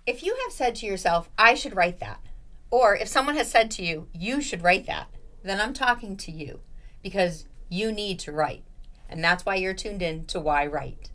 If you have said to yourself, I should write that, or if someone has said to you, you should write that, then I'm talking to you because you need to write. And that's why you're tuned in to yWrite.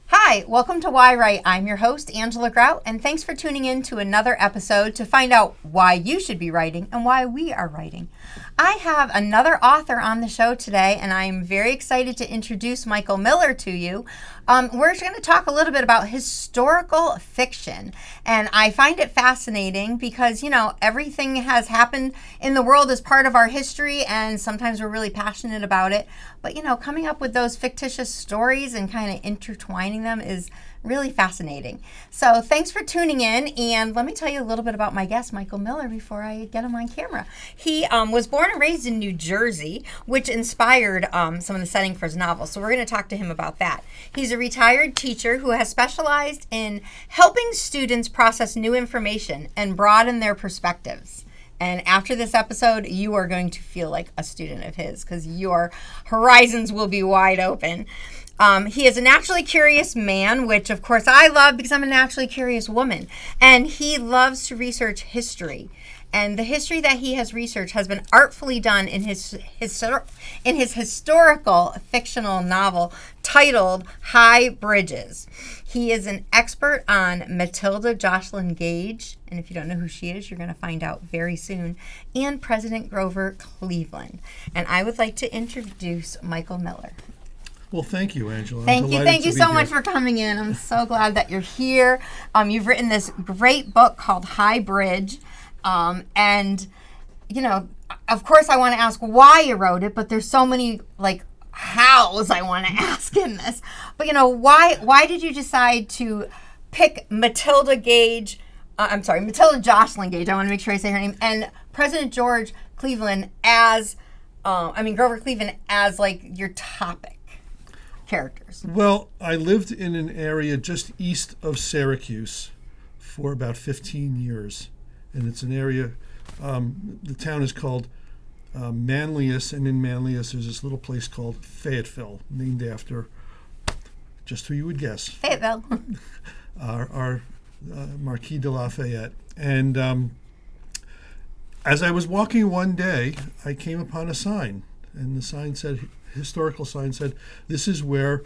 Hi, welcome to yWrite. I'm your host, Angela Grout, and thanks for tuning in to another episode to find out why you should be writing and why we are writing. I have another author on the show today, and I'm very excited to introduce Michael Miller to you. We're going to talk a little bit about historical fiction, and I find it fascinating because, everything has happened in the world as part of our history, and sometimes we're really passionate about it. But, coming up with those fictitious stories and kind of intertwining them is really fascinating. So thanks for tuning in, and let me tell you a little bit about my guest, Michael Miller, before I get him on camera. He was born and raised in New Jersey, which inspired some of the setting for his novel. So we're going to talk to him about that. He's a retired teacher who has specialized in helping students process new information and broaden their perspectives. And after this episode, you are going to feel like a student of his because your horizons will be wide open. He is a naturally curious man, which of course I love because I'm a naturally curious woman. And he loves to research history. And the history that he has researched has been artfully done in his historical fictional novel titled High Bridges. He is an expert on Matilda Joslyn Gage, and if you don't know who she is, you're going to find out very soon, and President Grover Cleveland. And I would like to introduce Michael Miller. Well, thank you, Angela. Thank you so much for coming in. I'm so glad that you're here. You've written this great book called High Bridge. And, of course I want to ask why you wrote it, but there's so many, hows I want to ask in this. But, why did you decide to pick Matilda Joslyn Gage, I want to make sure I say her name, and President George Cleveland Grover Cleveland as, your topic characters? Well, I lived in an area just east of Syracuse for about 15 years. And it's an area, the town is called Manlius, and in Manlius there's this little place called Fayetteville, named after, just who you would guess. Fayetteville. our Marquis de Lafayette. And as I was walking one day, I came upon a sign, and the sign said, historical sign said, this is where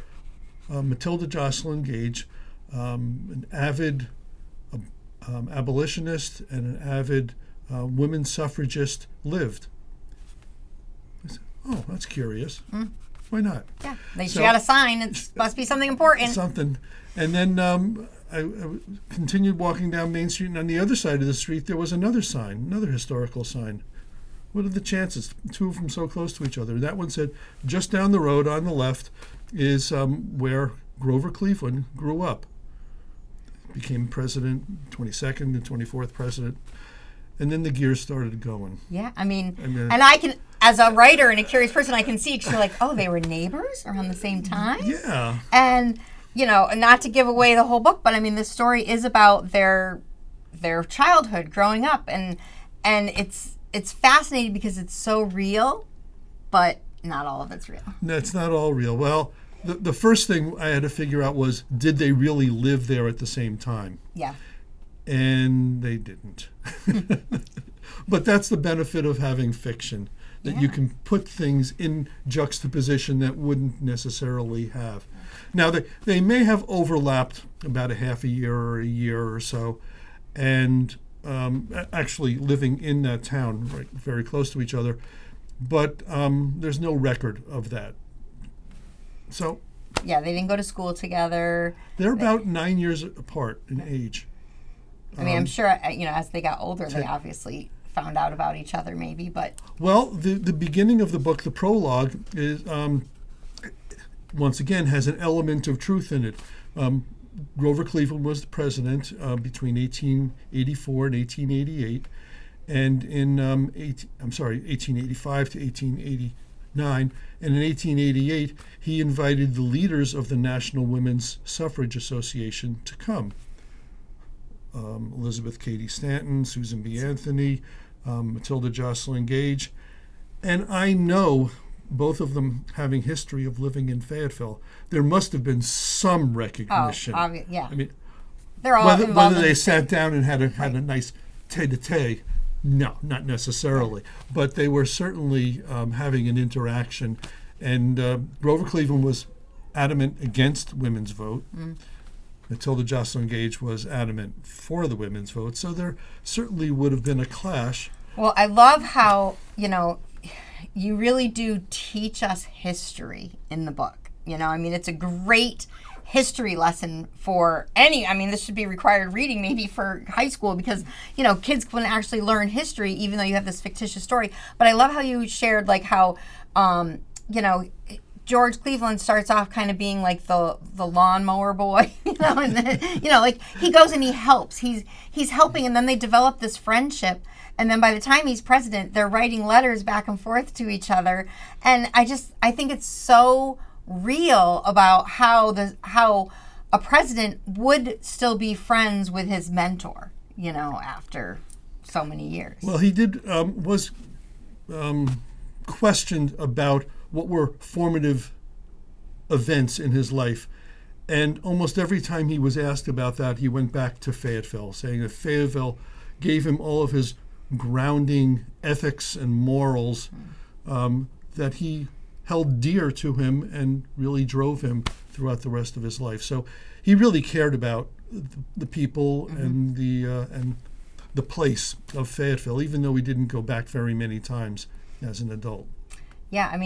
Matilda Joslyn Gage, an avid abolitionist and an avid women's suffragist, lived. I said, oh, that's curious. Why not? Yeah, she got a sign. It must be something important. Something. And then I continued walking down Main Street, and on the other side of the street there was another sign, another historical sign. What are the chances? Two of them so close to each other. That one said, just down the road on the left is where Grover Cleveland grew up. Became president, 22nd and 24th president, and then the gears started going. Yeah, and I can, as a writer and a curious person, I can see, because you're like, oh, they were neighbors around the same time? Yeah. And, not to give away the whole book, but this story is about their childhood growing up, and it's fascinating because it's so real, but not all of it's real. No, it's not all real. Well, the first thing I had to figure out was, did they really live there at the same time? Yeah. And they didn't. But that's the benefit of having fiction, that you can put things in juxtaposition that wouldn't necessarily have. Now, they may have overlapped about a half a year or a year or so, and actually living in that town, right, very close to each other, but there's no record of that. So, yeah, they didn't go to school together. They're about 9 years apart in age. I'm sure, as they got older, they obviously found out about each other maybe, but... Well, the beginning of the book, the prologue, is once again has an element of truth in it. Grover Cleveland was the president between 1884 and 1888, and in 1885 to 1889, and in 1888 he invited the leaders of the National Women's Suffrage Association to come. Elizabeth Cady Stanton, Susan B. Anthony, Matilda Joslyn Gage. And I know, both of them having history of living in Fayetteville, there must have been some recognition. Yeah. I mean, They're all whether they sat down and had a nice tete-a-tete, no, not necessarily. But they were certainly having an interaction. And Grover Cleveland was adamant against women's vote. Matilda Joslyn Gage was adamant for the women's vote. So there certainly would have been a clash. Well, I love how, you really do teach us history in the book. It's a great history lesson for this should be required reading maybe for high school because, kids can actually learn history even though you have this fictitious story. But I love how you shared like how, George Cleveland starts off kind of being like the lawnmower boy, and then, like he goes and he helps. He's helping, and then they develop this friendship. And then by the time he's president, they're writing letters back and forth to each other. And I think it's so real about how a president would still be friends with his mentor, after so many years. Well, he was questioned about what were formative events in his life. And almost every time he was asked about that, he went back to Fayetteville, saying that Fayetteville gave him all of his grounding ethics and morals that he held dear to him and really drove him throughout the rest of his life. So he really cared about the people and the place of Fayetteville, even though he didn't go back very many times as an adult. Yeah,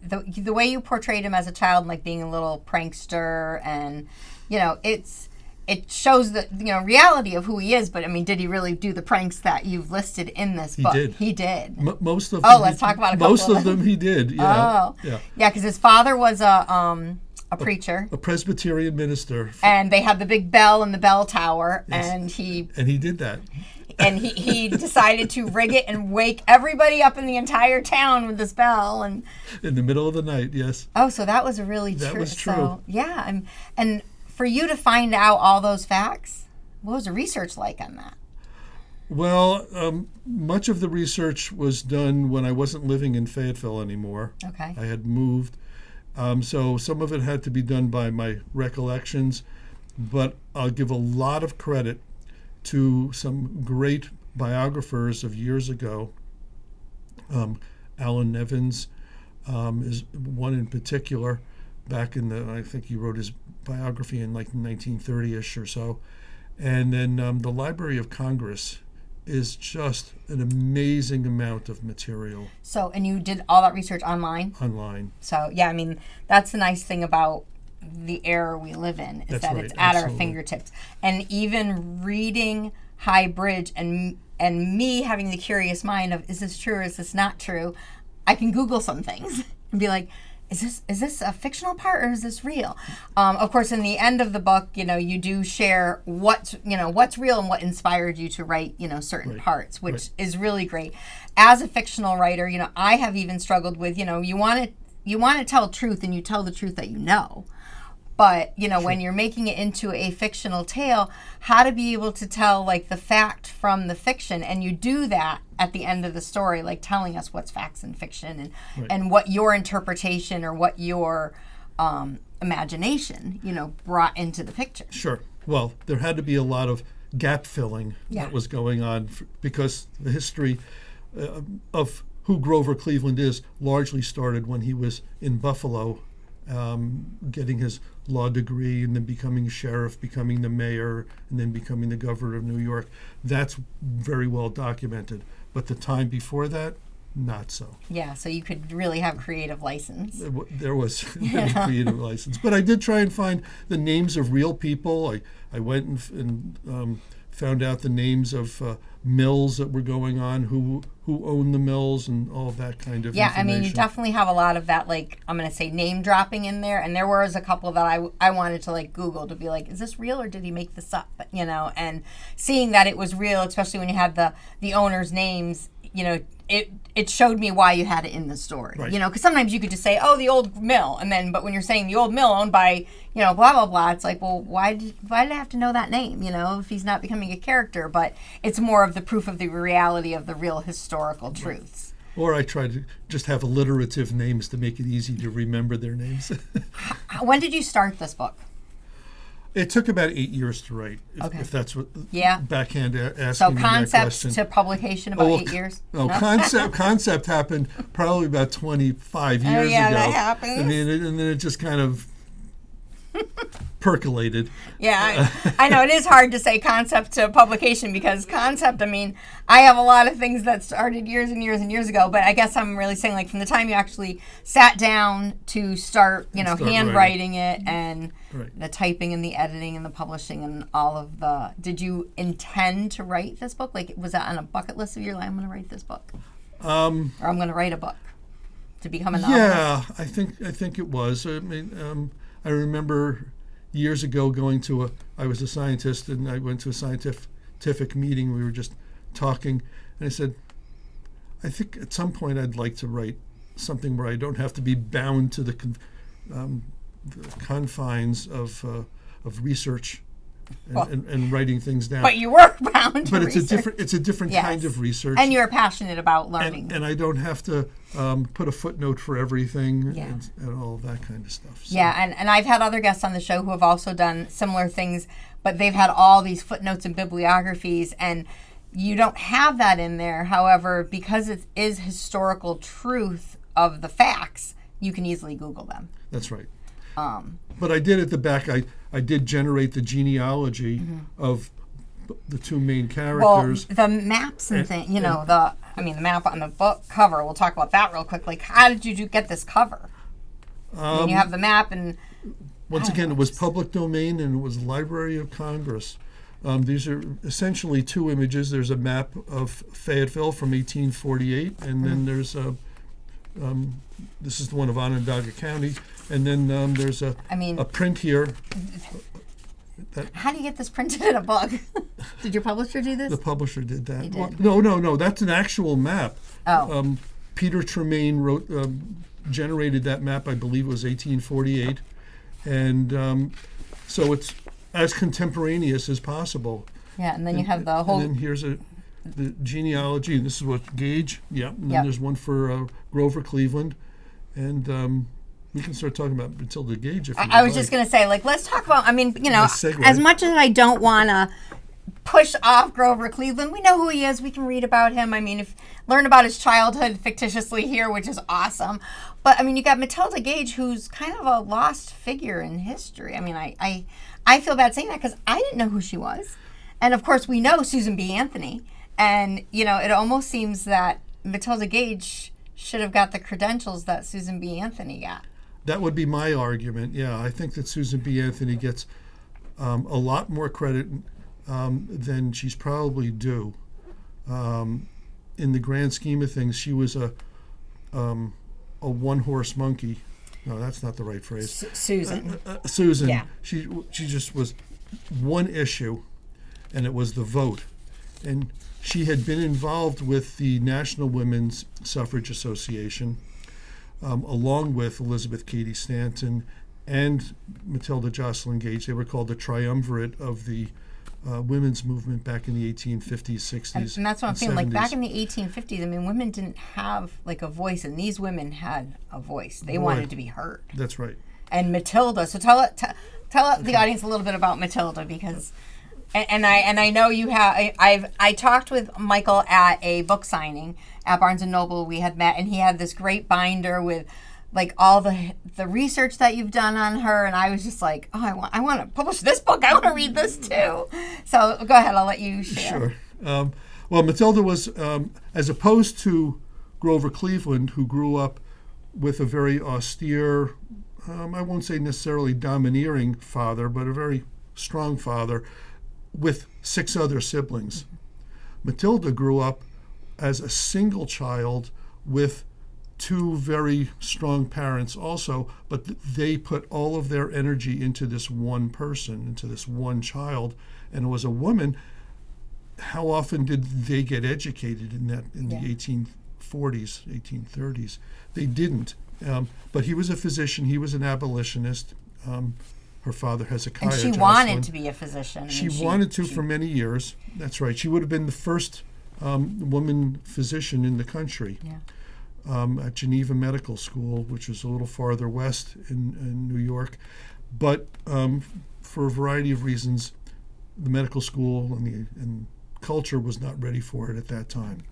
the way you portrayed him as a child, like being a little prankster, and it shows the reality of who he is. But did he really do the pranks that you've listed in this book? He did. Most of them. Oh, let's talk about a couple. Most of them he did. Yeah. Oh, yeah, because his father was a preacher, a Presbyterian minister, and they had the big bell in the bell tower, yes. and he did that. And he decided to rig it and wake everybody up in the entire town with this bell, and in the middle of the night. Yes. Oh, so that was that was true. So, yeah, and for you to find out all those facts, what was the research like on that? Well, much of the research was done when I wasn't living in Fayetteville anymore. Okay. I had moved, so some of it had to be done by my recollections, but I'll give a lot of credit to some great biographers of years ago. Alan Nevins is one in particular. Back in I think he wrote his biography in like 1930-ish or so. And then the Library of Congress is just an amazing amount of material. So, and you did all that research online? Online. So, yeah, that's the nice thing about the era we live in, is that it's at our fingertips. And even reading High Bridge and me having the curious mind of, is this true or is this not true, I can Google some things and be like, is this a fictional part or is this real? Of course, in the end of the book, you do share what's real and what inspired you to write, certain parts, which is really great. As a fictional writer, I have even struggled with, you want to tell truth and you tell the truth that you know. But, when you're making it into a fictional tale, how to be able to tell, like, the fact from the fiction. And you do that at the end of the story, like telling us what's facts and fiction and what your interpretation or what your imagination, brought into the picture. Sure. Well, there had to be a lot of gap filling that was going on because the history of who Grover Cleveland is largely started when he was in Buffalo, getting his law degree and then becoming a sheriff, becoming the mayor, and then becoming the governor of New York. That's very well documented. But the time before that, not so. Yeah, so you could really have creative license. There was creative license. But I did try and find the names of real people. I went and found out the names of mills that were going on, who owned the mills, and all that kind of information. You definitely have a lot of that, like, I'm going to say name dropping in there. And there was a couple that I wanted to, like, Google to be like, is this real or did he make this up? And seeing that it was real, especially when you had the owners' names, it showed me why you had it in the story. Right. Because sometimes you could just say, oh, the old mill, but when you're saying the old mill owned by, blah blah blah, it's like, well, why did I have to know that name? If he's not becoming a character, but it's more of the proof of the reality of the real historical truths. Or I try to just have alliterative names to make it easy to remember their names. When did you start this book? It took about 8 years to write, if that's what backhand asking me that question. So concept to publication about 8 years? No, concept happened probably about 25 years ago. That happens. And then it just kind of percolated. Yeah, I know it is hard to say concept to publication because concept, I have a lot of things that started years and years and years ago, but I guess I'm really saying like from the time you actually sat down to start handwriting it and the typing and the editing and the publishing and all of the, did you intend to write this book? Like, was that on a bucket list of your life? I'm going to write this book. Or I'm going to write a book to become a novelist? Yeah, I think it was. I remember years ago I was a scientist and I went to a scientific meeting. We were just talking and I said, I think at some point I'd like to write something where I don't have to be bound to the confines of research and writing things down. But you were bound to But research. it's a different kind of research. And you're passionate about learning. And I don't have to put a footnote for everything and all of that kind of stuff. So. Yeah, and I've had other guests on the show who have also done similar things, but they've had all these footnotes and bibliographies, and you don't have that in there. However, because it is historical truth of the facts, you can easily Google them. That's right. But I did at the back, I did generate the genealogy of the two main characters. Well, the maps and things, the map on the book cover, we'll talk about that real quick. Like, how did you get this cover? You have the map and... Once again, it was public domain and it was Library of Congress. These are essentially two images. There's a map of Fayetteville from 1848, and then there's this is the one of Onondaga County, and then there's a print here. How do you get this printed in a book? Did your publisher do this? The publisher did that. He did. Well, no, that's an actual map. Oh. Peter Tremaine generated that map, I believe it was 1848, and so it's as contemporaneous as possible. Yeah, and then you have the whole... And then here's the genealogy. This is what Gage, and then there's one for Grover Cleveland, and we can start talking about Matilda Gage if you I was just going to say, let's talk about, Nice segue. as much as I don't want to push off Grover Cleveland, we know who he is. We can read about him. Learn about his childhood fictitiously here, which is awesome. But, you got Matilda Gage, who's kind of a lost figure in history. I feel bad saying that because I didn't know who she was. And, of course, we know Susan B. Anthony. And, it almost seems that Matilda Gage should have got the credentials that Susan B. Anthony got. That would be my argument. Yeah, I think that Susan B. Anthony gets a lot more credit than she's probably due. In the grand scheme of things, she was a one-horse monkey. No, that's not the right phrase. Susan. Susan. Yeah. She just was one issue, and it was the vote. And she had been involved with the National Women's Suffrage Association, along with Elizabeth Cady Stanton and Matilda Joslyn Gage. They were called the triumvirate of the women's movement back in the 1850s, 60s, and that's what I'm saying. 70s. Like back in the 1850s, women didn't have like a voice, and these women had a voice. They wanted to be heard. That's right. And Matilda. So tell the audience a little bit about Matilda, because, and I know you have. I talked with Michael at a book signing at Barnes and Noble. We had met, and he had this great binder with like all the research that you've done on her, and I was just like, oh, I want to publish this book. I want to read this too. So go ahead, I'll let you share. Sure. Well, Matilda was, as opposed to Grover Cleveland, who grew up with a very austere, I won't say necessarily domineering father, but a very strong father with 6 other siblings. Matilda grew up as a single child with 2 very strong parents also, but they put all of their energy into this one person, into this one child, and it was a woman how often did they get educated in the Yeah. 1840s, 1830s? They didn't. But he was a physician. He was an abolitionist. Her father, Hezekiah And she Joslyn, wanted to be a physician. I She mean, wanted to for many years. That's right. She would have been the first woman physician in the country. Yeah. At Geneva Medical School, which was a little farther west in New York. But for a variety of reasons, the medical school and culture was not ready for it at that time.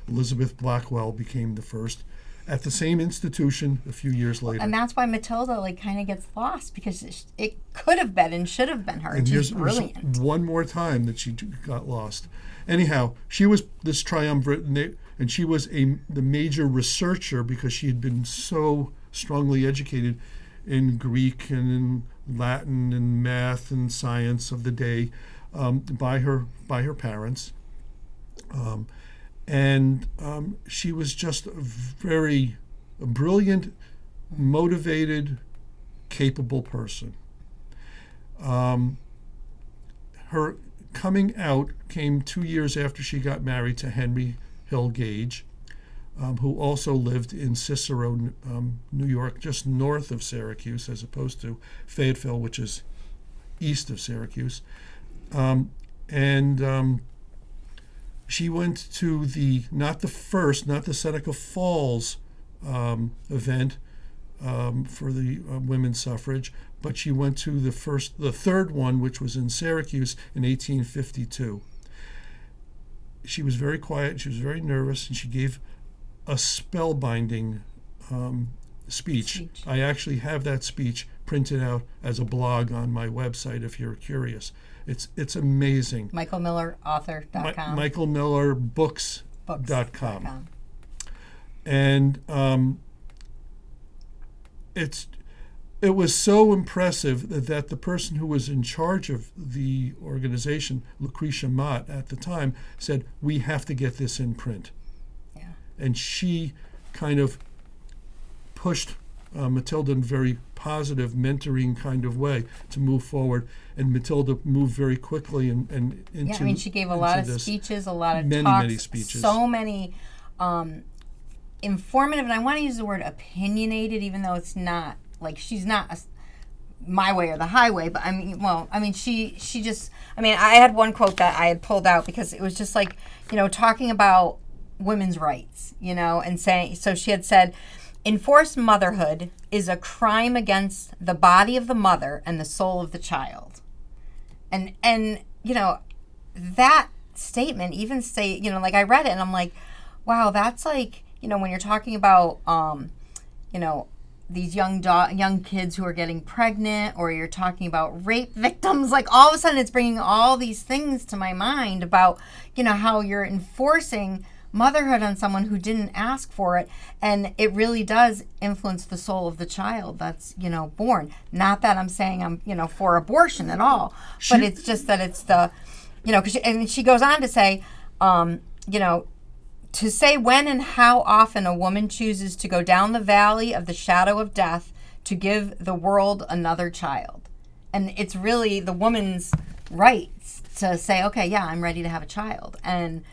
Elizabeth Blackwell became the first at the same institution a few years later. And that's why Matilda kind of gets lost, because it could have been and should have been her. And She's here's brilliant. one more time that she got lost. Anyhow, she was this triumvirate, and she was the major researcher because she had been so strongly educated in Greek and in Latin and math and science of the day by her parents. She was just a very brilliant, motivated, capable person. Her coming out came 2 years after she got married to Henry Hill Gage, who also lived in Cicero, New York, just north of Syracuse, as opposed to Fayetteville, which is east of Syracuse. She went to not the Seneca Falls event for the women's suffrage, but she went to the third one, which was in Syracuse in 1852. She was very quiet, she was very nervous, and she gave a spellbinding speech. I actually have that speech printed out as a blog on my website if you're curious. It's amazing. MichaelMillerAuthor.com. MichaelMillerBooks.com. And it was so impressive that the person who was in charge of the organization, Lucretia Mott at the time, said, "We have to get this in print." Yeah. And she kind of pushed Matilda in a very positive, mentoring kind of way to move forward. And Matilda moved very quickly and into. Yeah, I mean, she gave a lot of speeches, a lot of talks, many speeches. So many informative, and I want to use the word opinionated, even though it's not she's not my way or the highway. But she just. I mean, I had one quote that I had pulled out because it was just talking about women's rights, and saying. So she had said, "Enforced motherhood is a crime against the body of the mother and the soul of the child." And that statement even I read it and I'm like, wow, that's when you're talking about these young kids who are getting pregnant, or you're talking about rape victims, all of a sudden it's bringing all these things to my mind about how you're enforcing motherhood on someone who didn't ask for it, and it really does influence the soul of the child that's born. Not that I'm saying I'm for abortion at all, but it's just that it's the and she goes on to say to say when and how often a woman chooses to go down the valley of the shadow of death to give the world another child. And it's really the woman's rights to say, okay, yeah, I'm ready to have a child. And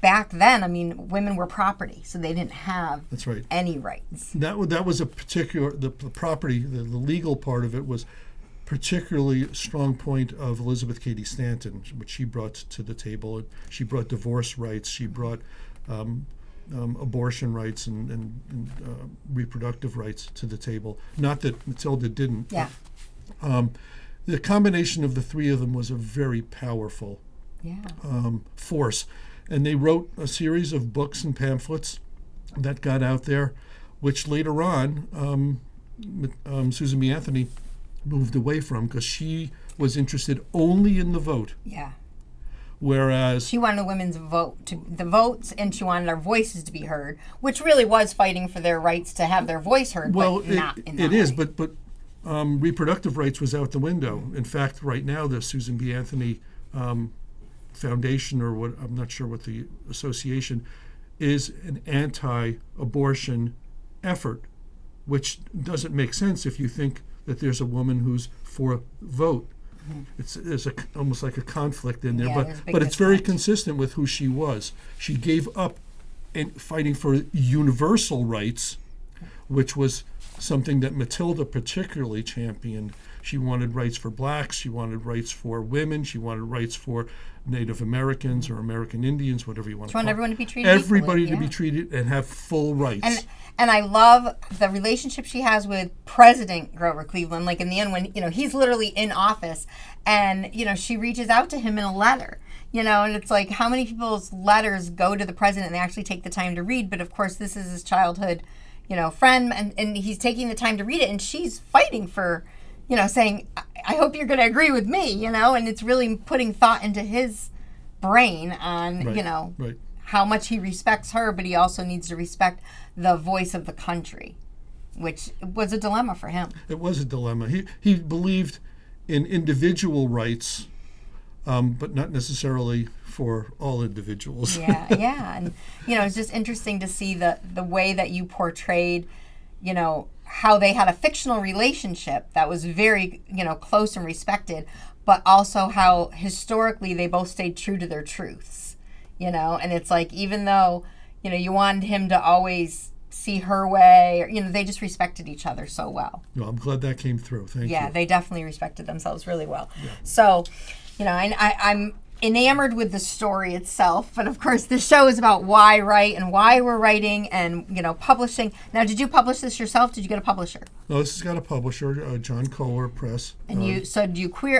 back then, women were property, so they didn't have any rights. That was a particular, the property, the legal part of it was particularly a strong point of Elizabeth Cady Stanton, which she brought to the table. She brought divorce rights, she brought abortion rights and reproductive rights to the table. Not that Matilda didn't. Yeah. The combination of the three of them was a very powerful force. And they wrote a series of books and pamphlets that got out there, which later on Susan B. Anthony moved away from because she was interested only in the vote. Yeah. Whereas she wanted women's the votes, and she wanted our voices to be heard, which really was fighting for their rights to have their voice heard. Well, but not in that it way. is, but reproductive rights was out the window. In fact, right now the Susan B. Anthony Foundation, or what, I'm not sure what the association is, an anti-abortion effort, which doesn't make sense if you think that there's a woman who's for vote. There's almost like a conflict in there, Yeah, there's a big but it's very mismatch. consistent with who she was. She gave up in fighting for universal rights, which was something that Matilda particularly championed. She wanted rights for blacks, she wanted rights for women, she wanted rights for Native Americans or American Indians, whatever you want to She call wanted it. everyone to be treated Everybody equally, to be treated and have full rights. And I love the relationship she has with President Grover Cleveland. Like in the end, when he's literally in office, and she reaches out to him in a letter. And it's like, how many people's letters go to the president and they actually take the time to read? But of course, this is his childhood, friend, and he's taking the time to read it, and she's fighting for, saying, I hope you're going to agree with me, and it's really putting thought into his brain on, Right. how much he respects her, but he also needs to respect the voice of the country, which was a dilemma for him. It was a dilemma. He believed in individual rights, but not necessarily for all individuals. Yeah. And, it's just interesting to see the way that you portrayed, how they had a fictional relationship that was very, close and respected, but also how historically they both stayed true to their truths, and it's like, even though, you wanted him to always see her way, or, they just respected each other so well. No, I'm glad that came through. Thank you. Yeah, they definitely respected themselves really well. Yeah. So, I'm enamored with the story itself, but of course the show is about why write and why we're writing and, publishing. Now, did you publish this yourself? Did you get a publisher? No, this has got a publisher, John Kohler Press. And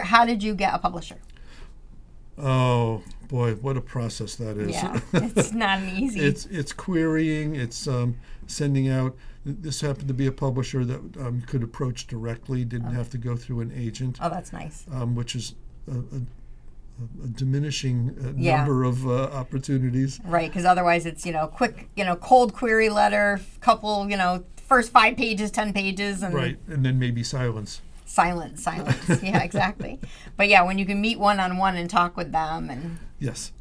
how did you get a publisher? Oh boy, what a process that is. Yeah, it's not an easy. It's querying, it's sending out. This happened to be a publisher that could approach directly, didn't have to go through an agent. Oh, that's nice. Which is a diminishing number of opportunities. Right, because otherwise it's, quick, cold query letter, couple, first 5 pages, 10 pages. And right, and then maybe silence. Silence. Yeah, exactly. But yeah, when you can meet one-on-one and talk with them. And yes.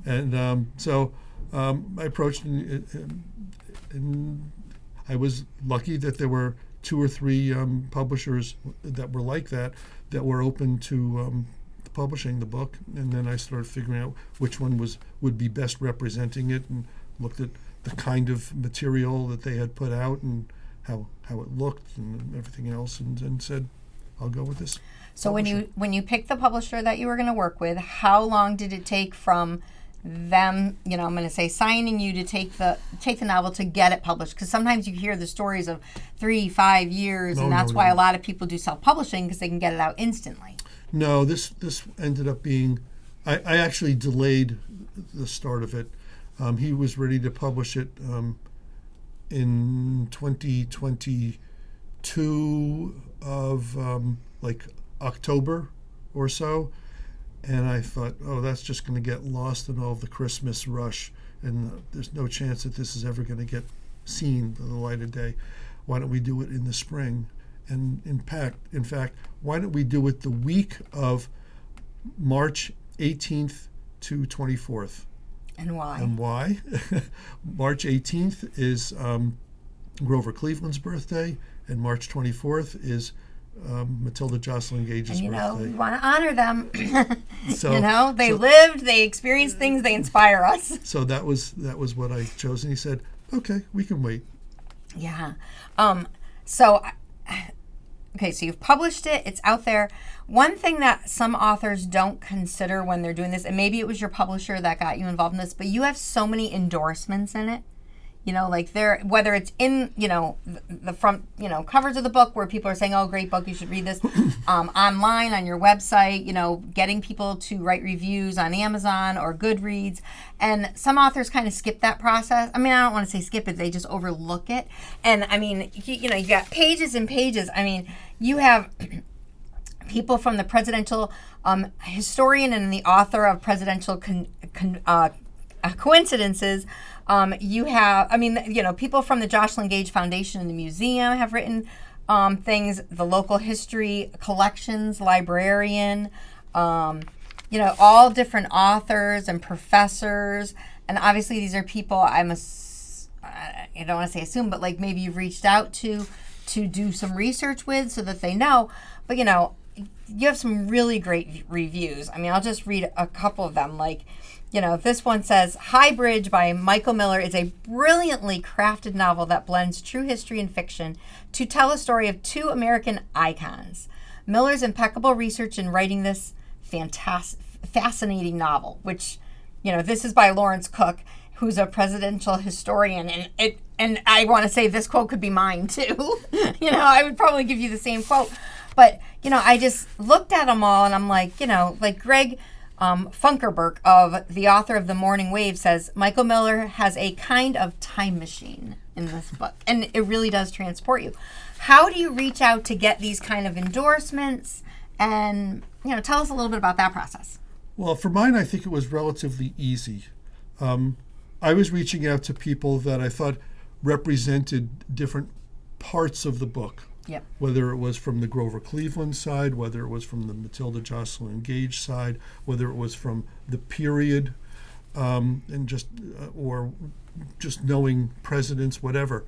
And so I approached, and I was lucky that there were 2 or 3 publishers that were like that were open to publishing the book. And then I started figuring out which one would be best representing it, and looked at the kind of material that they had put out and how it looked and everything else, and said, I'll go with this. So when you picked the publisher that you were going to work with, how long did it take from them, I'm going to say, signing you to take the novel to get it published? Because sometimes you hear the stories of 3-5 years, and that's why a lot of people do self-publishing, because they can get it out instantly. No, this ended up being, I actually delayed the start of it. He was ready to publish it in 2022 of like October or so. And I thought, that's just going to get lost in all of the Christmas rush, and there's no chance that this is ever going to get seen by the light of day. Why don't we do it in the spring? And in fact, why don't we do it the week of March 18th to 24th? And why? March 18th is Grover Cleveland's birthday, and March 24th is Matilda Joslyn Gage's birthday. We want to honor them. So, they lived, they experienced things, they inspire us. So that was what I chose, and he said, "Okay, we can wait." Yeah. So you've published it, it's out there. One thing that some authors don't consider when they're doing this, and maybe it was your publisher that got you involved in this, but you have so many endorsements in it. Whether it's in, the front, covers of the book where people are saying, oh, great book, you should read this, online on your website, getting people to write reviews on Amazon or Goodreads. And some authors kind of skip that process. I mean, I don't want to say skip it, they just overlook it. And I mean, you got pages and pages. I mean, you have people from the presidential historian and the author of Presidential Coincidences. You have, people from the Joslyn Gage Foundation and the museum have written things, the local history collections librarian, all different authors and professors. And obviously these are people I don't want to say assume, but like maybe you've reached out to do some research with so that they know. But, you have some really great reviews. I mean, I'll just read a couple of them. Like, this one says, High Bridge by Michael Miller is a brilliantly crafted novel that blends true history and fiction to tell a story of two American icons. Miller's impeccable research in writing this fascinating novel, which, this is by Lawrence Cook, who's a presidential historian, and I want to say this quote could be mine too. I would probably give you the same quote. But, I just looked at them all and I'm like, like Greg Funkerberg, the author of The Morning Wave, says, Michael Miller has a kind of time machine in this book. And it really does transport you. How do you reach out to get these kind of endorsements? And, tell us a little bit about that process. Well, for mine, I think it was relatively easy. I was reaching out to people that I thought represented different parts of the book. Yep. Whether it was from the Grover Cleveland side, whether it was from the Matilda Joslyn Gage side, whether it was from the period, and or just knowing presidents, whatever.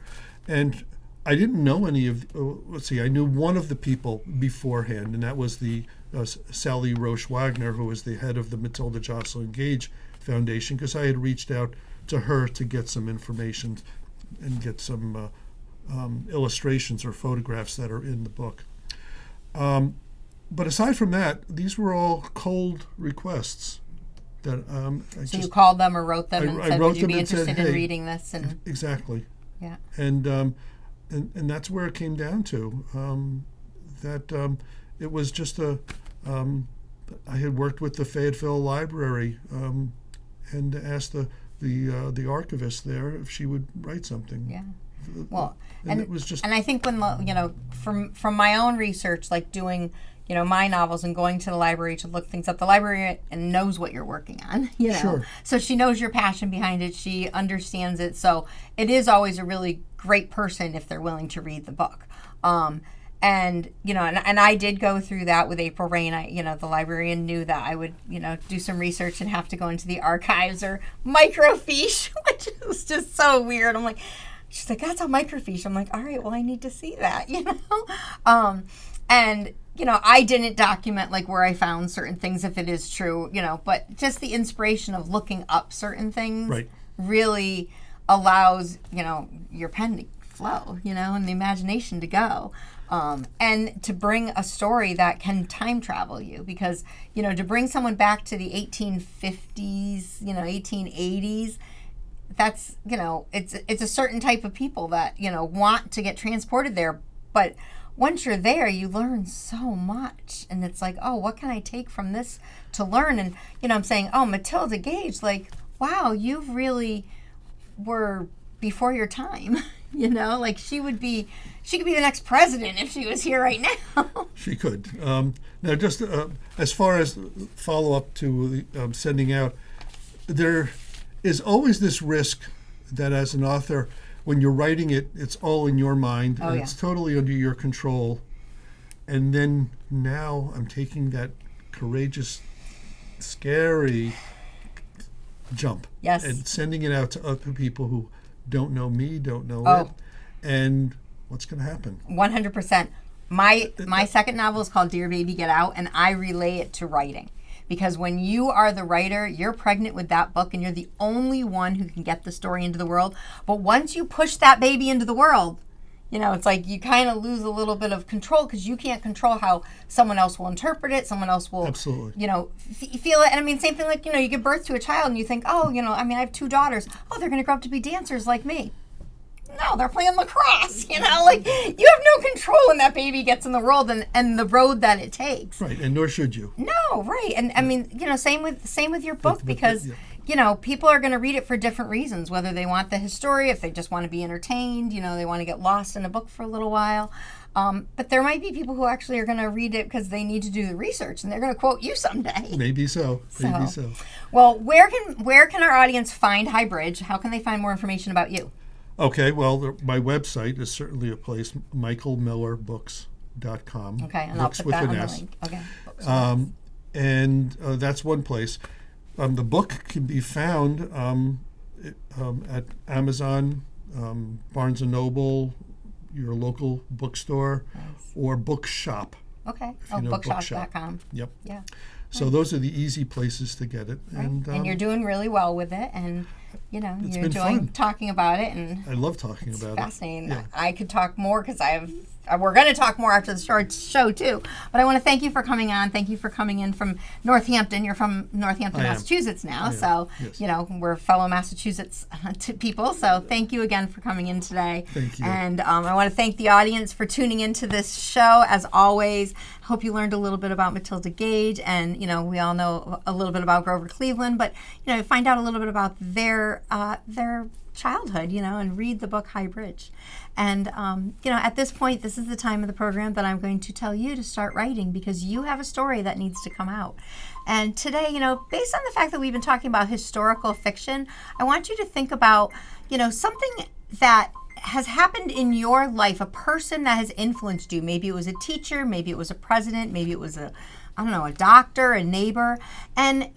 And I didn't know any of. I knew one of the people beforehand, and that was the Sally Roche Wagner, who was the head of the Matilda Joslyn Gage Foundation, because I had reached out to her to get some information and get some illustrations or photographs that are in the book. But aside from that, these were all cold requests. That you called them or wrote them and said, wrote would you be interested said, hey, in reading this? And exactly. Yeah. And that's where it came down to. It was just I had worked with the Fayetteville Library and asked the archivist there if she would write something. Yeah. Well, and it was just. And I think when from my own research, like doing my novels and going to the library to look things up, the librarian knows what you're working on. Sure. So she knows your passion behind it. She understands it. So it is always a really great person if they're willing to read the book. And I did go through that with April Rain. The librarian knew that I would, do some research and have to go into the archives or microfiche, which is just so weird. I'm like, she's like, that's a microfiche. I'm like, all right, well, I need to see that, And, I didn't document like where I found certain things if it is true, but just the inspiration of looking up certain things really allows, your pen to flow, and the imagination to go. And to bring a story that can time travel you, because, to bring someone back to the 1850s, 1880s, that's, it's a certain type of people that, want to get transported there. But once you're there, you learn so much. And it's like, oh, what can I take from this to learn? And, I'm saying, oh, Matilda Gage, like, wow, you really were before your time. Like she could be the next president if she was here right now. She could. Now, just as far as follow up to sending out, there is always this risk that as an author, when you're writing it, it's all in your mind and it's totally under your control. And then now I'm taking that courageous, scary jump and sending it out to other people who don't know me, don't know it, and what's going to happen? 100%. My second novel is called Dear Baby Get Out, and I relay it to writing. Because when you are the writer, you're pregnant with that book, and you're the only one who can get the story into the world. But once you push that baby into the world, it's like you kind of lose a little bit of control because you can't control how someone else will interpret it. Someone else will, absolutely, feel it. And I mean, same thing like, you give birth to a child and you think, oh, I have 2 daughters. Oh, they're going to grow up to be dancers like me. No, they're playing lacrosse, like you have no control when that baby gets in the world and the road that it takes. Right, and nor should you. No, right. And I mean, same with your book because people are going to read it for different reasons, whether they want the history, if they just want to be entertained, they want to get lost in a book for a little while. But there might be people who actually are going to read it because they need to do the research and they're going to quote you someday. Maybe so. Well, where can our audience find High Bridge? How can they find more information about you? Okay, well, my website is certainly a place, michaelmillerbooks.com. Okay, and I'll put that on the link. Okay. And that's one place. The book can be found at Amazon, Barnes & Noble, your local bookstore, or Bookshop. Okay. If you know Bookshop.com. Yep. Yeah. So those are the easy places to get it. Right. And you're doing really well with it, and you're been enjoying fun. talking about it, and I love talking it's about fascinating. it. Yeah. I could talk more because we're going to talk more after the show too. But I want to thank you for coming on. Thank you for coming in from Northampton. You're from Northampton, Massachusetts now, so yes. we're fellow Massachusetts people. So thank you again for coming in today. Thank you. And I want to thank the audience for tuning into this show. As always, hope you learned a little bit about Matilda Gage, and we all know a little bit about Grover Cleveland, but find out a little bit about their childhood, and read the book High Bridge. And, at this point, this is the time of the program that I'm going to tell you to start writing, because you have a story that needs to come out. And today, based on the fact that we've been talking about historical fiction, I want you to think about, something that has happened in your life, a person that has influenced you. Maybe it was a teacher, maybe it was a president, maybe it was a doctor, a neighbor, and,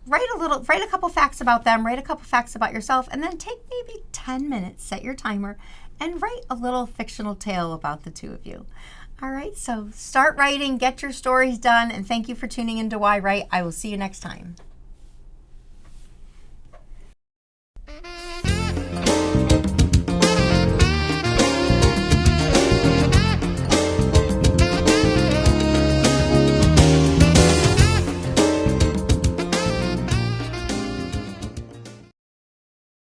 write a couple facts about them, write a couple facts about yourself, and then take maybe 10 minutes, set your timer, and write a little fictional tale about the two of you. All right, so start writing, get your stories done, and thank you for tuning in to yWrite. I will see you next time.